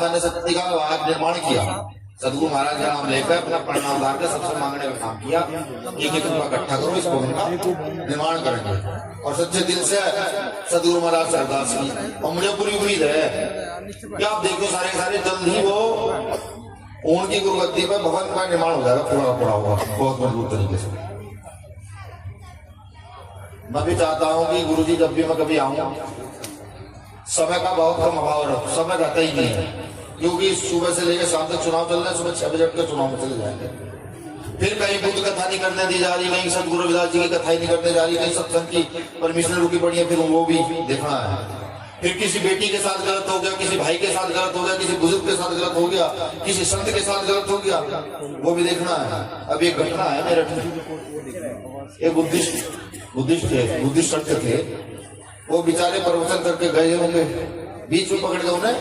मैंने सत्य का निर्माण किया। सदगुरु महाराज का नाम लेकर अपना प्रणाम उतार कर सबसे मांगने का काम किया, एक एक रुपया इकट्ठा करो, इस भवन का निर्माण करेंगे। और सच्चे दिल से सदगुरु महाराज से अरदास की, और मुझे पूरी उम्मीद है कि आप देखो सारे जल्द ही वो उनकी गुरुगद्दी पर भवन का निर्माण हो जाएगा, पूरा होगा बहुत मजबूत तरीके से। मैं भी चाहता हूं कि गुरुजी जब भी मैं कभी आऊं, समय का बहुत कम अभाव रहो, समय रहता ही नहीं है, क्योंकि सुबह से लेकर शाम तक चुनाव चल रहे हैं, सुबह 6 बजे उठकर चुनाव में चले जाएंगे। फिर कहीं बुद्ध कथा नहीं करने दी जा रही, कहीं सदगुरु रविदास जी की कथा ही नहीं करने जा रही, कहीं सत्संग की परमिशन रुकी पड़ी है, फिर वो भी देखना है। फिर किसी बेटी के साथ गलत हो गया, किसी भाई के साथ गलत हो गया, किसी बुजुर्ग के साथ गलत हो गया, किसी संत के साथ गलत हो गया, वो भी देखना है। अब एक घटना है मेरठ में, एक बुद्धिस्ट संत थे, वो बेचारे प्रवचन करके गए होंगे, बीच में पकड़ के उन्हें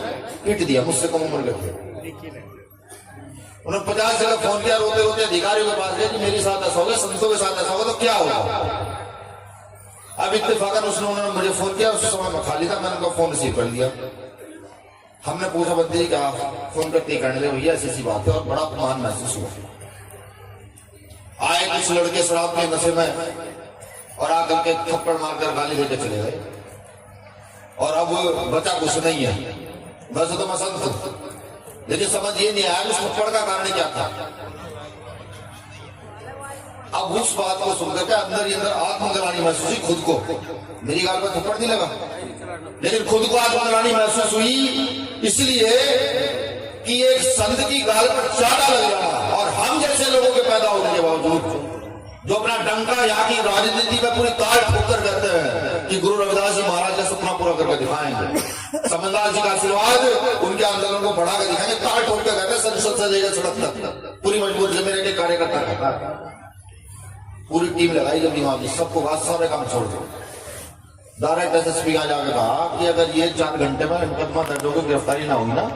पीट दिया, मुझसे कम उम्र के थे। उन्होंने 50 जगह फोन किया, रोते रोते अधिकारियों के पास गए कि मेरे साथ ऐसा हो गया, संतों के साथ ऐसा होगा तो क्या होगा। अब इत्तेफाकन उन्होंने मुझे फोन किया, उस समय मैं खाली था, मैंने उनका फोन रिसीव कर लिया। हमने पूछा बंदे जी क्या फोन करते करने लगे, भैया ऐसी बात है, और बड़ा अपमान महसूस हुआ। आए कुछ लड़के शराब के नशे में और आकर के थप्पड़ मारकर गाली देकर चले गए, और अब बचा कुछ नहीं है। बस तो मैं संत, लेकिन समझ ये नहीं आया उस थप्पड़ का कारण क्या था। अब उस बात को सुनकर के अंदर ही अंदर आत्मग्लानि महसूस हुई खुद को। मेरी गाल पर थप्पड़ नहीं लगा, लेकिन खुद को आत्मग्लानि महसूस हुई, इसलिए कि एक संत की गाल पर चाटा लग रहा, और हम जैसे लोगों के पैदा होने के बावजूद जो अपना डंका यहाँ की राजनीति में पूरी ताल ठोकर कहते हैं कि गुरु रविदास जी महाराज का सपना पूरा करके दिखाएंगे, समझदार जी का आशीर्वाद उनके आंदोलन को बढ़ा कर दिखाएंगे, ताल ठोक कर कहते हैं संसद से लेकर सड़क तक पूरी मजबूरी से मेरे कार्यकर्ता कहता है। पूरी टीम लगाई जब दिमाग में, सबको बात सारे काम छोड़ दो। डायरेक्ट एसएसपी का जाकर कहा कि अगर ये 4 घंटे में मुकदमा दर्ज होकर गिरफ्तारी ना हुई ना,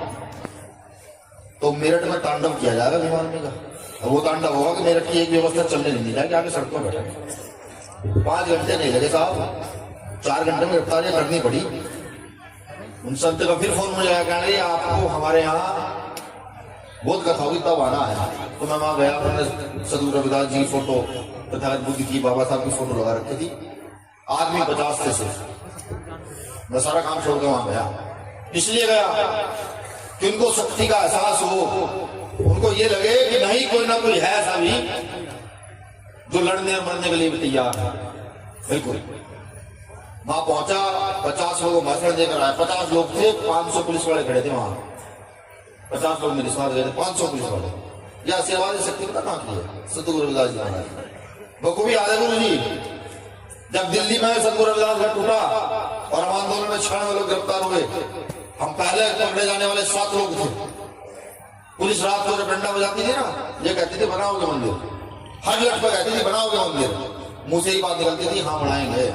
तो मेरठ में तांडव किया जाएगा भिवानी का। और वो तांडव होगा कि मेरठ की एक व्यवस्था चलने नहीं दी जाएगी, आगे सड़कों पर बैठे। 5 घंटे नहीं लगे साहब, 4 घंटे में गिरफ्तारियां करनी पड़ी। उन संत का फिर फोन मुझे आया, कहने आपको हमारे यहाँ बहुत कथा होगी तब आना है। तो मैं वहां गया, मैंने सदगुरु रविदास जी की फोटो तथा बुद्ध की, बाबा साहब की फोटो लगा रखी थी। आदमी 50 थे सिर्फ। मैं सारा काम छोड़ के वहां गया, इसलिए गया कि उनको शक्ति का एहसास हो, उनको ये लगे कि नहीं कोई ना कोई है ऐसा भी जो लड़ने और मरने के लिए भी तैयार है। बिल्कुल वहां पहुंचा, 50 लोगों को भाषण देकर आए। 50 लोग थे, 500 पुलिस वाले खड़े थे वहां। 50 लोग मेरे साथ गए थे, 500 पुलिस वाले। या सेवा शक्ति पता कहां की है, सदगुरु रविदास जी महाराज बखूबी याद है। गुरु जी जब दिल्ली में सदगुरु रविदास घर टूटा और हम आंदोलन में 6 लोग गिरफ्तार हुए, हम पहले पकड़े जाने वाले 7 लोग थे। पुलिस रात को जब डंडा बजाती थी ना, ये कहती थी बनाओगे मंदिर, हर लट पर कहती थी बनाओगे मंदिर, मुंह से ही बात निकलती थी हाँ बनाएंगे,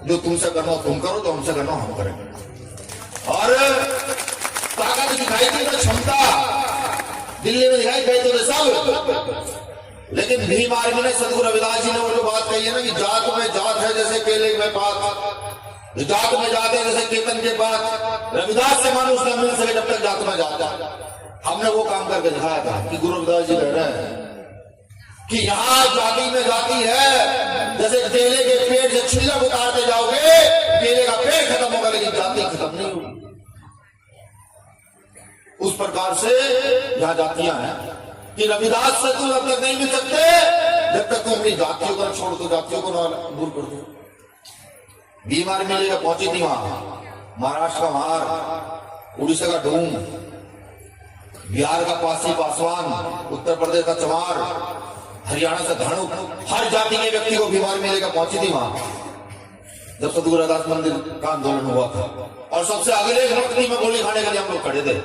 जो तुमसे करना तुम करो, तो हमसे करना हम करेंगे। और ताकत दिखाई थी, तो क्षमता दिल्ली में दिखाई गई तो सब। लेकिन भीम आर्मी ने, सदगुरु रविदास जी ने वो जो बात कही है ना कि जात में जात है जैसे केले में पात, जात में जात है जैसे केतन के पात, रविदास से मानुष न मिल सके जब तक जात में जाता। हमने वो काम करके दिखाया था कि गुरु रविदास जी कह रहे हैं कि यहाँ जाति में जाति है, जैसे केले के पेड़ से छिलक उतारते जाओगे केले का पेड़ खत्म होगा, लेकिन जाति खत्म नहीं होगी। उस प्रकार से यहाँ जातियां हैं कि रविदास से तुम अब तक नहीं मिल सकते जब तक तुम अपनी जातियों को छोड़ दो, जातियों को ना दूर कर दो। बीमारी में लेकर पहुंची थी वहां, महाराष्ट्र का महार, उड़ीसा का ढूंढ, बिहार का पासी पासवान, उत्तर प्रदेश का चमार, हरियाणा से धानुक, हर जाति के व्यक्ति को बीमारी में लेकर पहुंची थी वहां जब सदगुरु रविदास मंदिर का आंदोलन हुआ था। और सबसे अगले पंक्ति में गोली खाने के लिए हम लोग खड़े थे,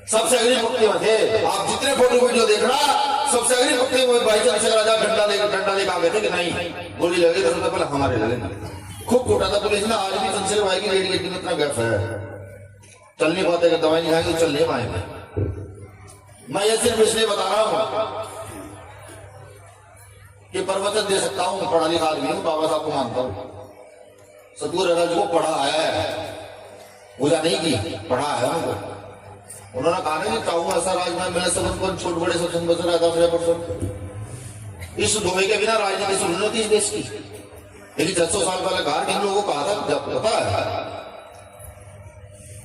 सबसे अगली पंक्ति में थे। आप जितने फोटो वीडियो देख रहा, सबसे अगली पंक्ति में भाई चंद्रशेखर आजाद डंडा लेकर आ गए थे कि नहीं गोली लगे तो सबसे पहले हमारे लगे। खूब टूटा था पुलिस ने। आज भी चंद्रशेखर भाई की लेडी के इतना गैप है, चल नहीं पाते, दवाई नहीं खाएंगे चल नहीं पाएंगे। मैं ये सिर्फ इसलिए बता रहा हूं कि प्रवचन दे सकता हूं, पढ़ा लिखा आदमी हूं, बाबा साहब को मानता हूं। सदगुरु रविदास जी को पढ़ा है, पूजा नहीं की, पढ़ा है उनको। उन्होंने कहा ना कि चाहूँ ऐसा राज मैं मिले सब छोट बड़े सब संग बच रहा था 10%। इस दोहे के बिना राजनीति सुन होती इस देश की। लेकिन 600 साल पहले कहा कि इन लोगों को कहा था, जब पता है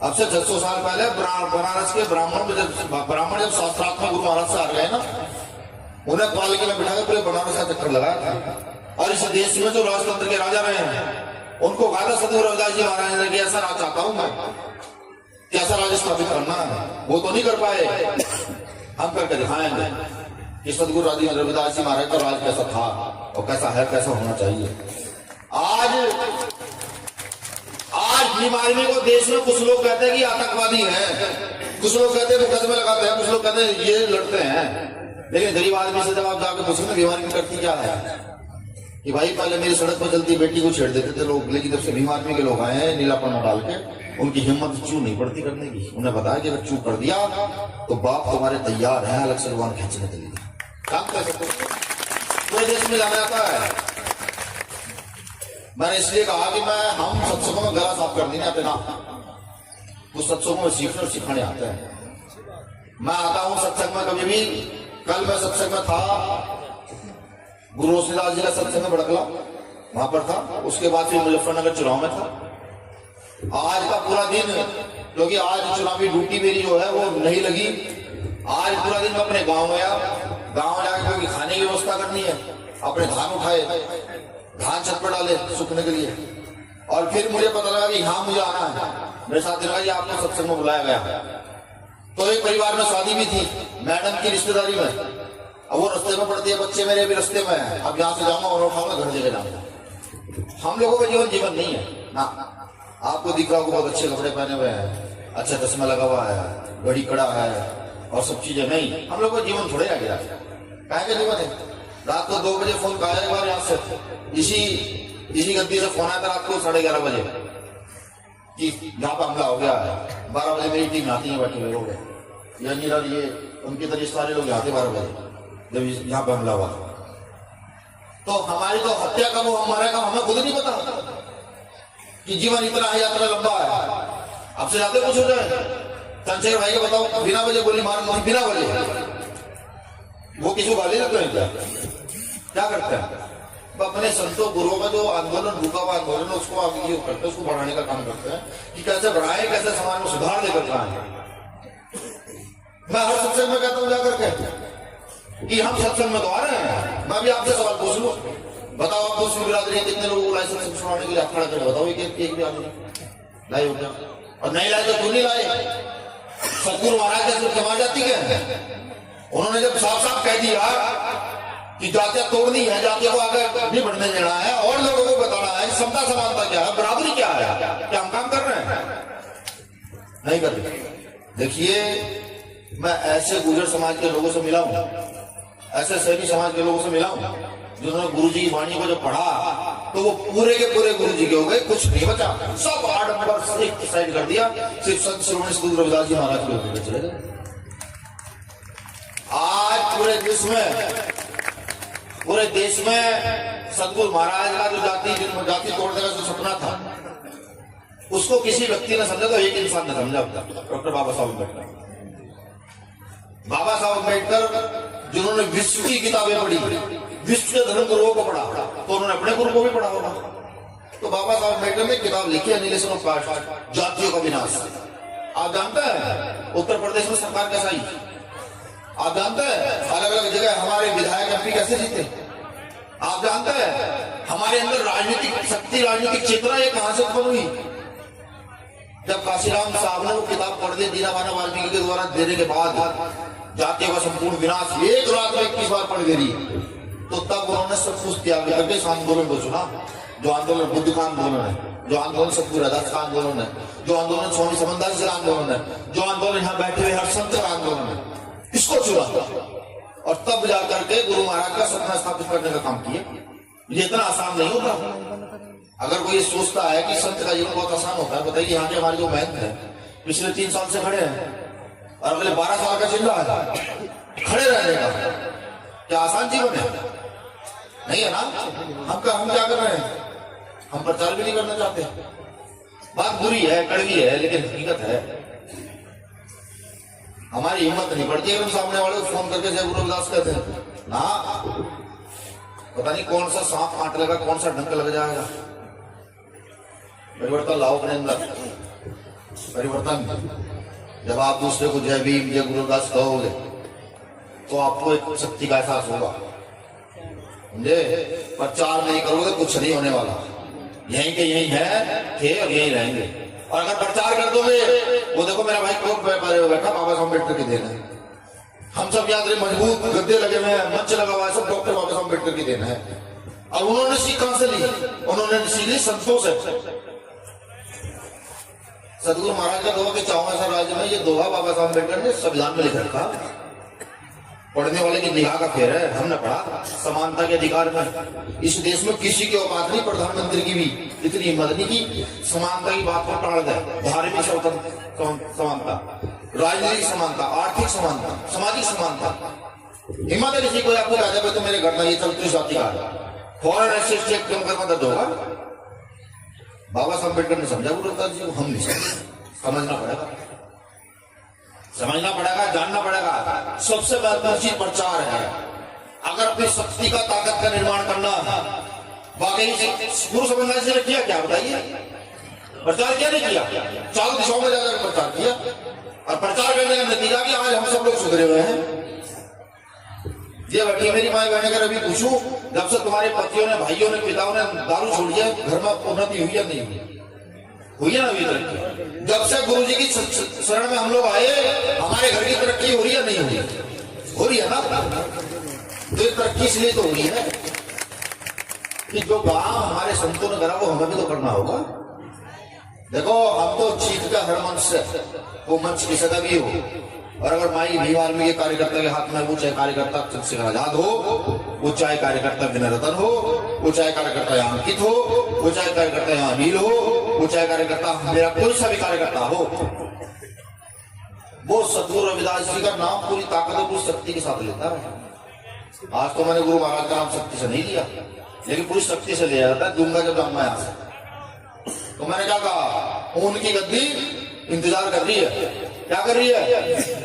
अब से 600 साल पहले बनारस के ब्राह्मण जब शास्त्रात्मक गुरु महाराज से आ गए ना, उन्हें पालकी में बिठा कर पूरे बनारस का चक्कर लगाया था। और इस देश में जो राजतंत्र के राजा रहे हैं उनको कहा था सदगुरु रविदास जी महाराज ने कि ऐसा राज चाहता हूं मैं, कैसा राज स्थापित करना है। वो तो नहीं कर पाए, हम करके दिखाएंगे कि सदगुरु रविदास जी महाराज का राज कैसा था और कैसा है, कैसा होना चाहिए। आज बीमारी को देश में कुछ लोग कहते हैं कि आतंकवादी हैं, कुछ लोग कहते हैं मुकदमे लगाते हैं, कुछ लोग कहते हैं ये लड़ते हैं। लेकिन गरीब आदमी से जब आप जाकर पूछेंगे बीमारी करती क्या है, कि भाई पहले मेरी सड़क पर चलती बेटी को छेड़ देते थे लोग, लेकिन जब से भीम आदमी के लोग आए हैं नीलापन में डाल के, उनकी हिम्मत चू नहीं पड़ती करने की। उन्हें बताया कि अगर चू कर दिया तो बाप तुम्हारे तैयार है अलग से जुबान खींचने के लिए। काम कर सकते पूरे देश में जाना जाता है। मैंने इसलिए कहा कि हम सत्संगों में गला साफ कर देने आते ना, कुछ सत्संगों में सीखने और सिखाने आते हैं। मैं आता हूं सत्संग में कभी भी। कल मैं सत्संग में था, गुरु रोशनीदास जी का सत्संग में बड़कला वहां पर था, उसके बाद फिर मुजफ्फरनगर चुनाव में था। आज का पूरा दिन, क्योंकि आज चुनावी ड्यूटी मेरी जो है वो नहीं लगी, आज पूरा दिन मैं अपने गांव गया। गांव जाकर क्योंकि खाने की व्यवस्था करनी है, अपने धान उठाए, धान छत पर डाले सूखने के लिए। और फिर मुझे पता लगा कि यहाँ मुझे आना है। मेरे साथ लगा कि आपको सत्संग में बुलाया गया। तो एक परिवार में शादी भी थी, मैडम की रिश्तेदारी में। अब वो रास्ते में पड़ती है, बच्चे मेरे भी रास्ते में है। अब यहाँ से जाऊंगा और उठाऊंगा, घर लेके जाऊंगा। हम लोगों का जीवन नहीं है ना। आपको दिख रहा होगा बहुत अच्छे कपड़े पहने हुए हैं, अच्छा चश्मा लगा हुआ है, घड़ी कड़ा है और सब चीजें। नहीं, हम लोग का जीवन थोड़े आ गया का जीवन है। रात को 2 बजे फोन आया एक बार यहाँ से, इसी गद्दी से फोन आया था रात को 11:30 बजे कि यहाँ पर हमला हो गया है। 12 बजे मेरी टीम आती है, बैठे हुए लोग ये उनके तरीके सारे लोग आते 12 बजे जब यहाँ पर हमला हुआ। तो हमारी तो हत्या कब हो, हमारा कब, हमें खुद नहीं पता कि जीवन इतना है, यात्रा लंबा है। आपसे ज्यादा कुछ हो जाए। चंद्रशेखर भाई को बताओ, बिना वजह गोली मार, बिना वजह वो किसी को गाली लगते हैं क्या करते हैं? तो अपने संतों गुरुओं का जो आंदोलन, रुका हुआ आंदोलन, उसको आगे करते हैं, उसको बढ़ाने का काम करते हैं कि कैसे बढ़ाएं, कैसे समाज में सुधार लेकर आए। मैं हर सत्संग में कहता हूँ जाकर के कि हम सत्संग में तो आ रहे हैं। मैं भी आपसे सवाल पूछ लूं, बताओ आप दूसरी बिरादरी कितने लोगों को लाइसेंस छुड़वाने के लिए हाथ खड़ा कर बताओ। एक भी आदमी लाई हो गया, और नहीं लाए तो क्यों नहीं लाए? सतगुरु महाराज के समाज जाती है। उन्होंने जब साफ साफ कह दिया कि जातियां तोड़नी है, जातियों को आगे नहीं बढ़ने देना है और लोगों को बताना है समता समानता क्या है, बराबरी क्या है, क्या हम काम कर रहे हैं? नहीं कर रहे। देखिए, मैं ऐसे गुर्जर समाज के लोगों से मिला हूं, ऐसे सैनी समाज के लोगों से मिला हूं, जिन्होंने गुरु जी की वाणी को जब पढ़ा तो वो पूरे के पूरे गुरु जी के हो गए, कुछ नहीं बचा, सब आडंबर से एक साइड कर दिया, सिर्फ संत श्रोमणी सदगुरु रविदास जी महाराज के होकर चले गए। आज पूरे देश में सदगुरु महाराज का जो जाति तोड़ने का जो सपना था, उसको किसी व्यक्ति ने समझा, तो एक इंसान ने समझा, डॉक्टर बाबा साहब अम्बेडकर। बाबा साहब अम्बेडकर जिन्होंने विश्व की किताबें पढ़ी, विश्व के धर्म गुरुओं को पढ़ा, तो उन्होंने अपने गुरु को भी पढ़ा होगा। तो बाबा साहब अम्बेडकर ने किताब लिखी एनिहिलेशन ऑफ कास्ट, जातियों का विनाश। आप जानते हैं उत्तर प्रदेश में सरकार कैसा ही, आप जानते हैं अलग अलग जगह हमारे विधायक एमपी कैसे जीते, आप जानते हैं हमारे अंदर राजनीतिक शक्ति, राजनीतिक चेतना ये कहां से उत्पन्न हुई? जब काशीराम साहब ने वो किताब पढ़ दी दीनाबाना वाल्मीकि के द्वारा देने के बाद, जातियों का संपूर्ण विनाश एक रात में 21 बार पढ़ गई, तो तब उन्होंने सब कुछ त्याग करके इस आंदोलन को चुना, जो आंदोलन बुद्ध का आंदोलन है, जो आंदोलन सतगुरु रविदास का आंदोलन है, जो आंदोलन स्वामी समनदास का आंदोलन है, जो आंदोलन यहाँ बैठे हुए हर संत का आंदोलन है, इसको चुना और तब जाकर के गुरु महाराज का सपना स्थापित करने का काम किया। ये इतना आसान नहीं होता। अगर कोई सोचता है कि संत का जीवन बहुत आसान होता है, बताइए यहाँ के हमारे जो महंत है पिछले 3 साल से खड़े हैं और अगले 12 साल का चिंता है खड़े रहने का, क्या आसान जीवन है? नहीं है ना। हम क्या कर रहे हैं? हम प्रचार भी नहीं करना चाहते। बात बुरी है, कड़वी है, लेकिन हकीकत है। हमारी हिम्मत नहीं पड़ती अगर हम सामने वाले को फोन करके जय गुरु रविदास कहते हैं ना, पता नहीं कौन सा सांप काट लगा, कौन सा डंक लग जाएगा। परिवर्तन लाओ अपने अंदर, परिवर्तन। जब आप दूसरे को जय भीम जय गुरु रविदास कहोगे तो आपको एक शक्ति का एहसास होगा, समझे। प्रचार नहीं करोगे कुछ नहीं होने वाला, यहीं के यहीं है थे और यहीं रहेंगे। और अगर प्रचार कर दोगे, वो देखो मेरा भाई कोर्ट पे बैठा, बाबा साहब अम्बेडकर की देन है। हम सब याद रहे, मजबूत गद्दे लगे हुए हैं, मंच लगा हुआ है, सब डॉक्टर बाबा साहब अम्बेडकर की देन है। अब उन्होंने सीख कहां से ली? उन्होंने सीखी संतों से। सदगुरु महाराज का दोहा के 54वें राज्य में ये दोहा बाबा साहब अम्बेडकर ने संविधान में लिख रखा। पढ़ने वाले की निगाह का फेर है, हमने पढ़ा समानता के अधिकार में। इस देश में किसी की औकात नहीं, प्रधानमंत्री की भी इतनी हिम्मत नहीं की समानता की बात को टाल दे। धार्मिक समानता, राजनीतिक समानता, आर्थिक समानता, सामाजिक समानता, हिम्मत है किसी को आपको कहते हैं तो मेरे घर में ये चलती जाति का फॉरेन एक्सचेंज चेक कम करना दर्द होगा। बाबा साहब अम्बेडकर ने समझा गुरु रविदास जी को, हम नहीं समझना पड़ेगा, समझना पड़ेगा, जानना पड़ेगा। सबसे महत्वपूर्ण चीज प्रचार है। अगर अपनी शक्ति का ताकत का निर्माण करना, वाकई गुरु समझदार जी ने किया क्या बताइए? प्रचार क्या नहीं किया? चारों दिशाओं में जाकर प्रचार किया, और प्रचार करने का नतीजा कि आज हम सब लोग सुधरे हुए हैं। ये बैठी मेरी माँ बहने कर अभी पूछूं, जब से तुम्हारे पतियों ने, भाइयों ने, पिताओं ने दारू छोड़ दिया, घर में उन्नति हुई या नहीं हुई? हुई है ना अभी तरक्की? जब से गुरु जी की शरण में हम लोग आए, हमारे घर की तरक्की हो रही है नहीं हो रही? हो रही है ना। तो ये तरक्की इसलिए तो हो रही है कि जो काम हमारे संतों ने करा वो हमें भी तो करना होगा। देखो हम तो चीख का हर मंच से, वो मंच किसी का भी हो, और अगर माई भीम आर्मी के कार्यकर्ता के हाथ में, वो चाहे कार्यकर्ता चंद्रशेखर आजाद हो, वो चाहे कार्यकर्ता विनय रतन हो, वो चाहे कार्यकर्ता यहाँ अंकित हो, वो चाहे कार्यकर्ता यहाँ अनिल हो, वो चाहे कार्यकर्ता मेरा कोई सा भी कार्यकर्ता हो, वो सदगुरु रविदास जी का नाम पूरी ताकत और पूरी शक्ति के साथ लेता है। आज तो मैंने गुरु महाराज का नाम शक्ति से नहीं लिया, लेकिन पूरी शक्ति से लिया जाता है। दूंगा जब मैं यहां से, तो मैंने क्या कहा, उनकी गद्दी इंतजार कर रही है। क्या कर रही है?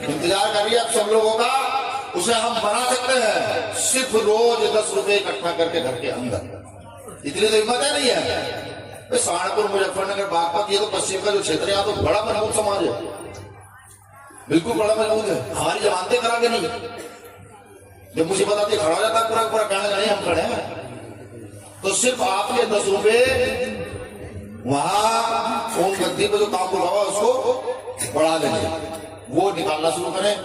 इंतजार कर रही है सब लोगों का। उसे हम बना सकते हैं सिर्फ रोज 10 रुपए इकट्ठा करके घर के अंदर। इतनी तो हिम्मत है नहीं है। सहारनपुर, मुजफ्फरनगर, बागपत, ये तो पश्चिम का जो क्षेत्र है, यहाँ तो बड़ा मजबूत समाज है, बिल्कुल बड़ा मजबूत है। हमारी जमानतें करा के नहीं, जब मुझे बताती खड़ा हो जाता है पूरा पूरा, कहने नहीं हम खड़े हैं। तो सिर्फ आपके 10 रुपए वहां उन गद्दी पे जो काम हुआ उसको बढ़ा देंगे, वो निकालना शुरू करें,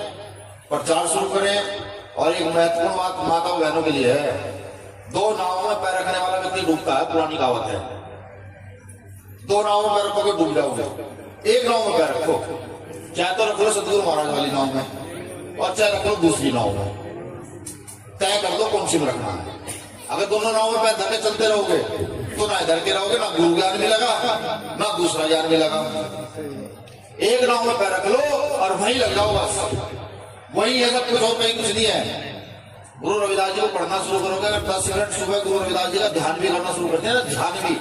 प्रचार शुरू करें। और एक महत्वपूर्ण बात माता बहनों के लिए है, 2 नावों में पैर रखने वाला व्यक्ति डूबता है, पुरानी कहावत है। 2 नावों में पैर रखोगे डूब जाओगे, एक नाव में पैर रखो, चाहे तो रख लो सदगुरु महाराज वाली नाव में, और चाहे रख लो दूसरी नाव में। तय कर दो कौन सी में रखना है। अगर दोनों नाव में पैर धके चलते रहोगे तो ना इधर के रहोगे, ना गुरु ज्ञान मिलेगा, ना दूसरा ज्ञान मिलेगा। एक नाव में पैर रख लो और वहीं लग जाओ, बस वही है सब कुछ, और कहीं कुछ नहीं है। गुरु रविदास जी को पढ़ना शुरू करोगे, अगर 10 मिनट सुबह गुरु रविदास जी का ध्यान भी करना शुरू करते हैं ना, ध्यान भी,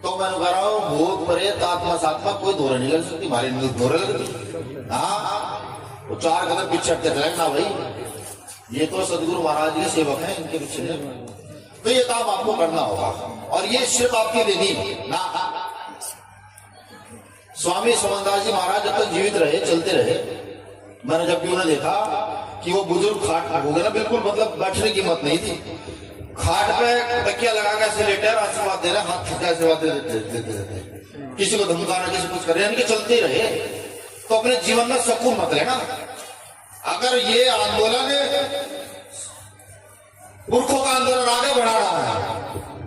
तो मैं कह रहा हूँ भूत प्रेत आत्मा सात्मा कोई दौरे नहीं लग सकती, हमारी दौरे लगती। हाँ, वो 4 कदम पीछे हटते चले ना भाई, ये तो सदगुरु महाराज के सेवक हैं, इनके पीछे। तो ये काम आपको करना होगा, और ये सिर्फ आपकी विधि ना। स्वामी समनदास जी महाराज जब तक जीवित रहे, चलते रहे, मैंने जब भी उन्हें देखा कि वो बुजुर्ग खाट हो गए ना, बिल्कुल मतलब बैठने की हिम्मत नहीं थी, खाट पे तकिया लगा के ऐसे लेटे और आशीर्वाद दे रहे, हाथ खींचा आशीर्वाद देते, किसी को धमकाना, किसी कुछ कर रहे, यानी कि चलते रहे। तो अपने जीवन में सुकून मत लेना। अगर ये आंदोलन पुरखों का आंदोलन आगे बढ़ा रहा है,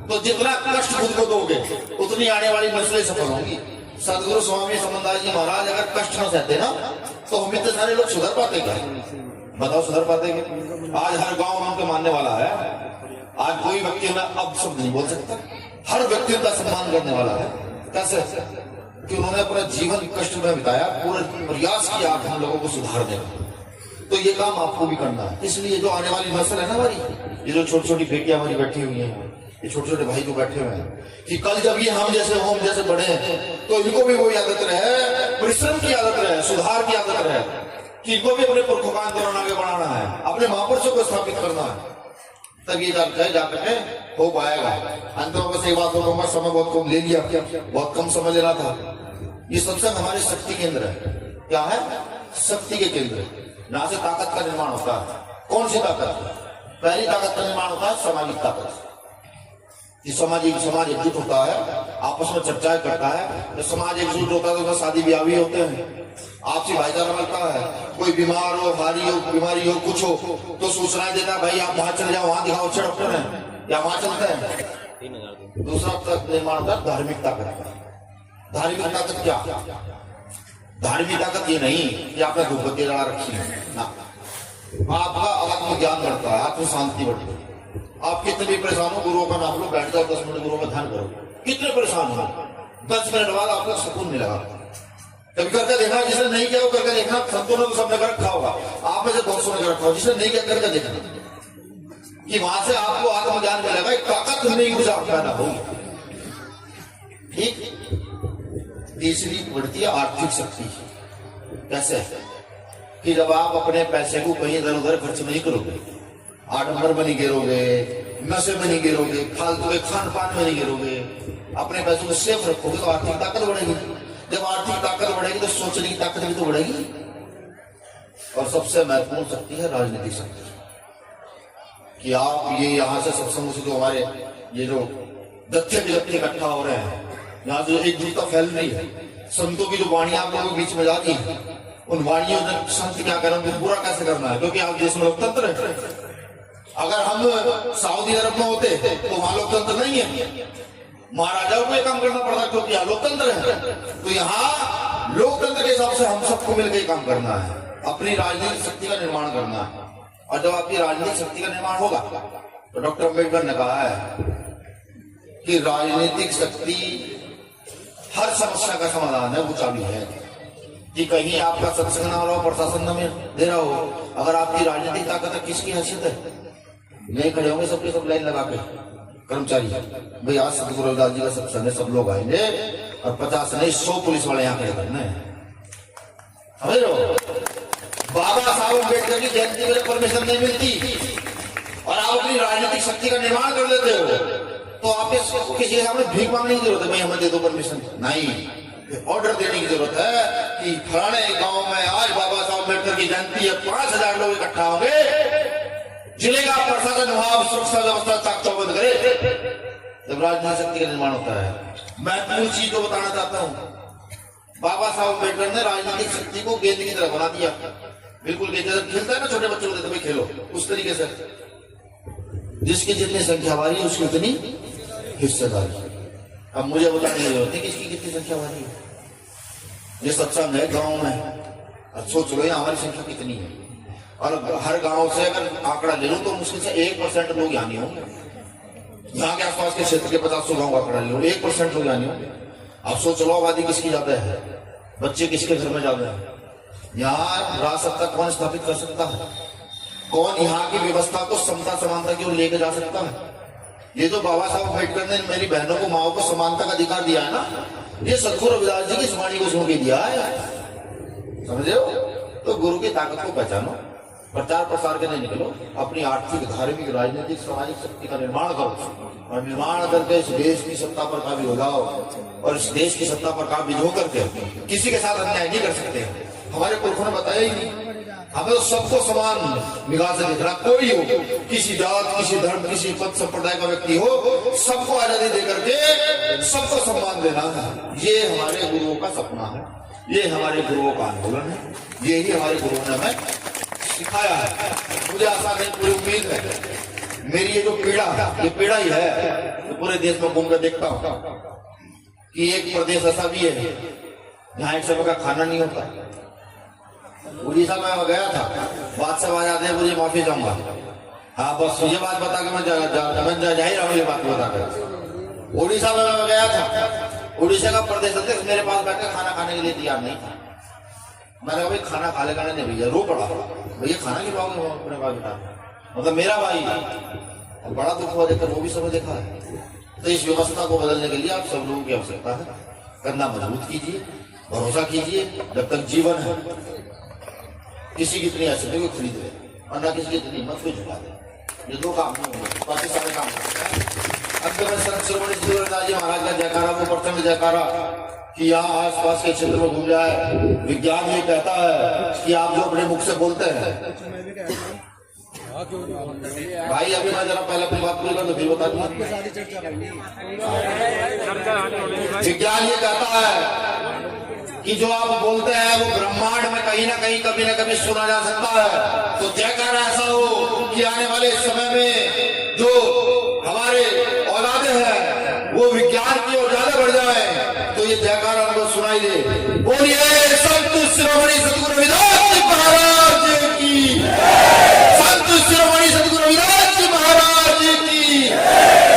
तो जितना कष्ट खुद को दोगे उतनी आने वाली नस्लें सफल होंगी। सदगुरु स्वामी समनदास जी महाराज अगर कष्ट न सहते ना, तो हम इतने सारे लोग सुधर पाते क्या? बताओ सुधर पाते क्या? आज हर गांव में उनके मानने वाला है। आज कोई व्यक्ति उन्हें अब शब्द नहीं बोल सकता, हर व्यक्ति उनका सम्मान करने वाला है। कैसे? कि उन्होंने अपना जीवन कष्ट में बिताया, पूरा प्रयास किया हम लोगों को सुधारने का। तो ये काम आपको भी करना है। इसलिए जो आने वाली नस्ल है ना हमारी, ये जो छोटी छोटी बेटियां हमारी बैठी हुई हैं, ये छोटे छोटे भाई जो बैठे हुए हैं, कि कल जब ये हम जैसे बड़े हैं, तो इनको भी वो आदत रहे परिश्रम की आदत रहे, सुधार की आदत रहे, कि इनको भी अपने पुरखों का आंदोलन आगे बढ़ाना है, अपने महापुरुषों को स्थापित करना है, तब ये जाकर के हो पाएगा। अंत में बस एक बात कहूंगा, समय बहुत कम ले लिया, बहुत कम समय लेना था। ये सत्संग हमारे शक्ति केंद्र है। क्या है? शक्ति के केंद्र। यहाँ से ताकत का निर्माण होता है। कौन सी ताकत? पहली ताकत का निर्माण होता है सामाजिक ताकत। समाज एकजुट होता है, आपस में चर्चाएं करता है। जब समाज एकजुट होता है तो शादी ब्याह भी होते हैं, आपसी भाईचारा बनता है। कोई बीमार हो, हारी हो, बीमारी हो, कुछ हो तो सूचनाएं देता है, भाई आप वहां चले जाओ, वहां दिखाओ, अच्छे डॉक्टर हैं, या वहां चलते हैं। दूसरा तक निर्माण होता है धार्मिक ताकत। धार्मिक ताकत क्या? धार्मिक ताकत ये नहीं कि आपने धूपबत्ती लगा रखी है ना, आपका आत्मज्ञान बढ़ता है, आत्म शांति बढ़ती है। आप कितने भी परेशान हो, गुरुओं का नाम लो, बैठ जाओ 10 मिनट गुरुओं का ध्यान करो। कितने परेशान हो, 10 मिनट बाद आपको सुकून मिलेगा। कभी करके देखना, जिसने नहीं किया वो करके देखना। संतों ने तो सबने कर रखा होगा, आप में से बहुत सौ ने कर रखा होगा, जिसने नहीं किया करके देखना कि वहां से आपको आत्मज्ञान मिलेगा, एक ताकत नहीं ऊर्जा पैदा होगी। ठीक। तीसरी बढ़ती है आर्थिक शक्ति। कैसे? कि जब आप अपने पैसे को कहीं इधर उधर खर्च नहीं करोगे, आडंबर में नहीं गिरोगे, नशे में नहीं गिरोगे, फालतू के खान पान में नहीं गिरोगे, अपने पैसों को सेफ रखोगे, तो आर्थिक ताकत बढ़ेगी। जब आर्थिक ताकत बढ़ेगी तो सोचने की ताकत भी तो बढ़ेगी। और सबसे महत्वपूर्ण शक्ति है राजनीतिक शक्ति। कि आप ये यहाँ से सत्संग से जो हमारे ये जो दत्ते विदत्ते इकट्ठा हो रहे हैं, यहाँ जो एकजुटता फैल रही है, संतों की जो वाणियां आप लोगों के बीच में जाती है, उन वाणियों ने संत क्या करना है, पूरा कैसे करना है। क्योंकि आप देश में लोकतंत्र है। अगर हम सऊदी अरब में होते तो वहां लोकतंत्र नहीं है, महाराजाओं को काम करना पड़ता, क्योंकि यहाँ लोकतंत्र है। तो यहाँ लोकतंत्र के हिसाब से हम सबको मिलकर काम करना है, अपनी राजनीतिक शक्ति का निर्माण करना है। और जब आपकी राजनीतिक शक्ति का निर्माण होगा तो डॉक्टर अम्बेडकर ने कहा है कि राजनीतिक शक्ति हर समस्या का समाधान है, वो चाबी है। कि कहीं आपका सत्संग ना हो रहा हो, प्रशासन न दे रहा हो, अगर आपकी राजनीतिक ताकत है, किसकी हैसियत है? नहीं खड़े होंगे सबके सब लाइन लगा के कर्मचारी, भाई आज सतगुरु रविदास जी का सत्संग है, सब लोग आएंगे, और 50 नहीं 100 पुलिस वाले यहाँ खड़े करने हैं। समझ लो, बाबा साहब अम्बेडकर की जयंती में परमिशन नहीं मिलती और आप अपनी राजनीतिक शक्ति का निर्माण कर लेते हो, तो आपके किसी के सामने भीख मांगने की जरूरत है, भाई हमें दे दो परमिशन। नहीं, ऑर्डर देने की जरूरत है कि फलाने गांव में आज बाबा साहब अम्बेडकर की जयंती है, 5000 लोग इकट्ठा होंगे, जिले का प्रशासन वहां सुरक्षा व्यवस्था चाक चौबंद करे। जब राजनीतिक शक्ति का निर्माण होता है। मैं पूरी चीज को बताना चाहता हूँ, बाबा साहब अम्बेडकर ने राजनीतिक शक्ति को गेंद की तरह बना दिया। बिल्कुल गेंद जब खेलता है ना, छोटे बच्चों को देते भाई खेलो, उस तरीके से जिसकी जितनी संख्या वाली उसकी उतनी हिस्सेदारी। अब मुझे बताने की जरूरत है कि इसकी कितनी संख्या वाली है। ये सत्संग है गाँव में, अब सोच लो हमारी संख्या कितनी है, और हर गांव से अगर आंकड़ा ले लूं तो मुश्किल से 1% लोग यहाँ नहीं होंगे। यहाँ के आसपास के क्षेत्र के 50 गांव का आंकड़ा ले लो, 1% लोग यहाँ नहीं होंगे। आप सोच लो आबादी किसकी ज्यादा है, बच्चे किसके घर में ज्यादा है, यहाँ राज सत्ता कौन स्थापित कर सकता है, कौन यहाँ की व्यवस्था को समता समानता की ओर लेकर जा सकता है। ये तो बाबा साहब अम्बेडकर ने मेरी बहनों को माओ को समानता का अधिकार दिया है ना, ये सतगुरु रविदास जी की वाणी को सुन के दिया है। समझे हो? तो गुरु की ताकत को पहचानो, प्रचार प्रसार के नहीं निकलो, अपनी आर्थिक, धार्मिक, राजनीतिक, सामाजिक शक्ति का निर्माण करो, और निर्माण करके इस देश की सत्ता पर काबिज हो जाओ, और इस देश की सत्ता पर काबिज होकर के किसी के साथ अन्याय नहीं कर सकते। हमारे पुरखों ने बताया ही नहीं, हमें तो सबको समान निगाह से देखना, कोई हो, किसी जात, किसी धर्म, किसी पद संप्रदाय का व्यक्ति हो, सबको आजादी दे करके सबको सम्मान देना है। ये हमारे गुरुओं का सपना है, ये हमारे गुरुओं का आंदोलन है, यही हमारे गुरुओं ने हमें सिखाया है। मुझे आशा नहीं, पूरी उम्मीद है, मेरी ये जो पीड़ा है, ये पीड़ा ही है। तो पूरे देश में घूम कर देखता हूँ कि एक प्रदेश ऐसा भी है जहाँ एक समय का खाना नहीं होता। उड़ीसा में गया था, बात सब आ जाते हैं, मुझे माफी चाहूंगा। हाँ, बस ये बात बता के मैं जा ही रहा हूँ, ये बात बता कर। उड़ीसा में मैं गया था, उड़ीसा का प्रदेश अध्यक्ष मेरे पास बैठकर खाना खाने के लिए तैयार नहीं था। मैंने कहा भाई खाना खा लेगा नहीं, भैया रो पड़ा, भैया खाना नहीं खाओगे अपने पास बेटा, मतलब मेरा भाई। और बड़ा दुख हुआ देखकर, वो भी समय देखा है। तो इस व्यवस्था को बदलने के लिए आप सब लोगों की आवश्यकता है, करना मजबूत कीजिए, भरोसा कीजिए जब तक जीवन है। किसी की इतनी हैसियत को खरीद ले और ना किसी की इतनी हिम्मत को झुका दे, ये दो काम नहीं होंगे, बाकी सारे काम होंगे। अब जब मैं सरक श्रवण जी महाराज का जयकारा, वो प्रचंड जयकारा कि यहाँ आसपास के क्षेत्र में घूम जाए। विज्ञान ये कहता है कि आप जो अपने मुख से बोलते हैं, भाई अभी मैं जरा पहले अपनी बात पूरी कर, तो फिर बता दूं। विज्ञान ये कहता है कि जो आप बोलते हैं वो ब्रह्मांड में कहीं ना कहीं कभी ना कभी सुना जा सकता है। तो जयकारा ऐसा हो कि आने वाले समय में जो हमारे औलादे हैं वो विज्ञान की ओर ज्यादा बढ़ जाए, तो ये जयकारा हमको सुनाई दे। बोलिए संत शिरोमणि सतगुरु रविदास जी महाराज की, संत शिरोमणि सतगुरु रविदास जी महाराज की,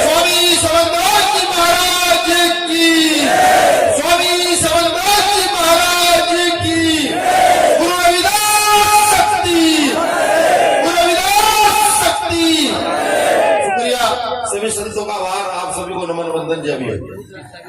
स्वामी समन्दास जी महाराज की, स्वामी समन्दास जी महाराज की। गुरु रविदास शक्ति, गुरु रविदास शक्ति। शुक्रिया सभी संतों का आभार, आप सभी को नमन वंदन जय भीम।